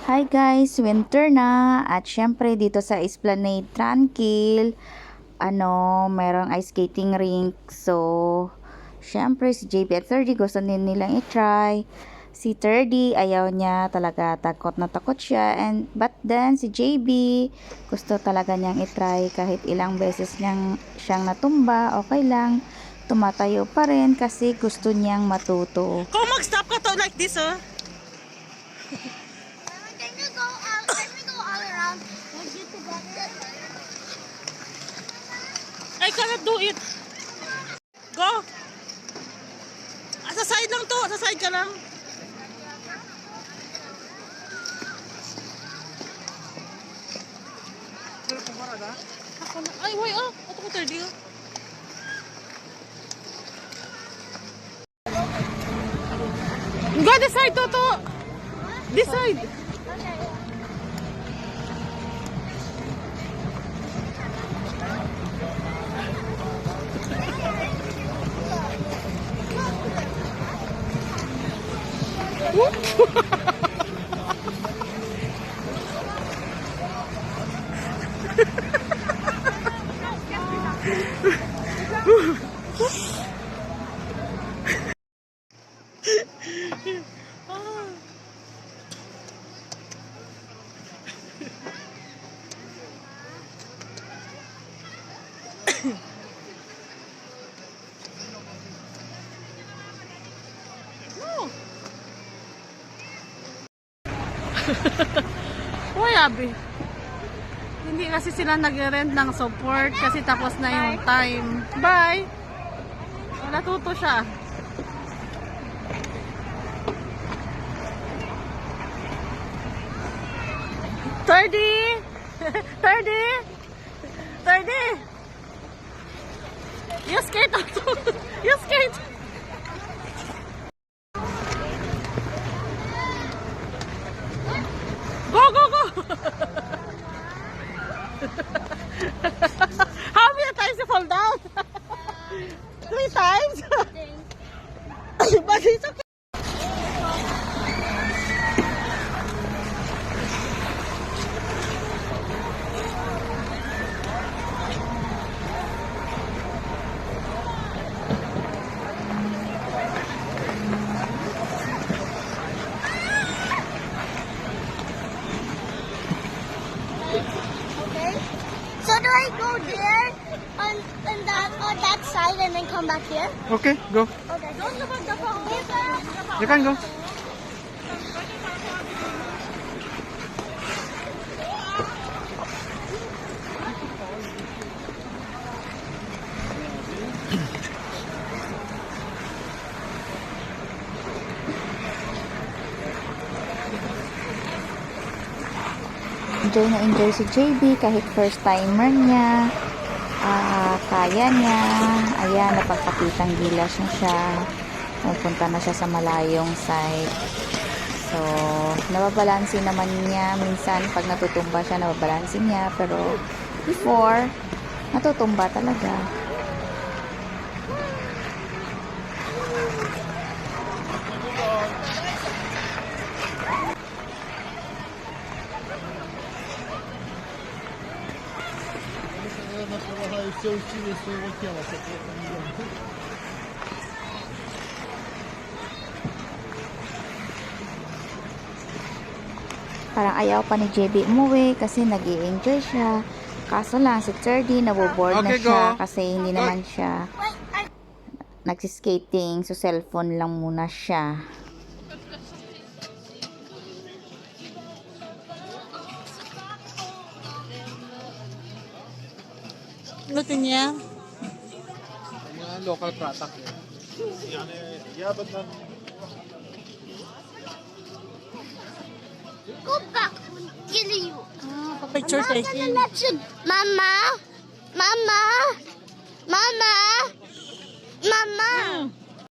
Hi guys, winter na at syempre dito sa Esplanade Tranquil, merong ice skating rink. So, syempre si JB at 30 gusto din nilang i-try. Si 30 ayaw niya talaga, takot na takot siya. But then si JB gusto talaga niyang i-try kahit ilang beses siyang natumba, okay lang. Tumatayo pa rin kasi gusto niyang matuto. Kung mag-stop ka to like this, oh. I cannot do it. Go. Sa side lang to. Sa side ka lang. Ako na. Ay, wait, oh. Ito ko 30, oh. Go this side, Toto. This side. Uy, abi. Hindi kasi sila nag-rent ng support kasi tapos na yung time. Bye! Natuto siya. Thirty! 30! You skate also! You skate! Go, go, go! How many times you fall down? 3 times? But it's okay. So do I go there on that side and then come back here? Okay, go. Okay. Don't look at the phone. You can go. Enjoy na enjoy si JB kahit first timer niya. Kaya niya. Ayan, napagpakitang gilas na siya. Pupunta na siya sa malayong side. So, nababalansin naman niya. Minsan, pag natutumba siya, nababalansin niya. Pero, before, natutumba talaga. Все усилие своего тела, Parang ayaw pa ni JB umuwi kasi nag-i-enjoy siya. Kaso lang, si 30 naboboard na Okay, siya go. kasi hindi naman siya nagsiskating. So, cellphone lang muna siya. Lutin niya. Mga local product. Yani, yabat na. Go back. Kill you. Picture taking. Mama. Mama. Mama. Mama. Hmm.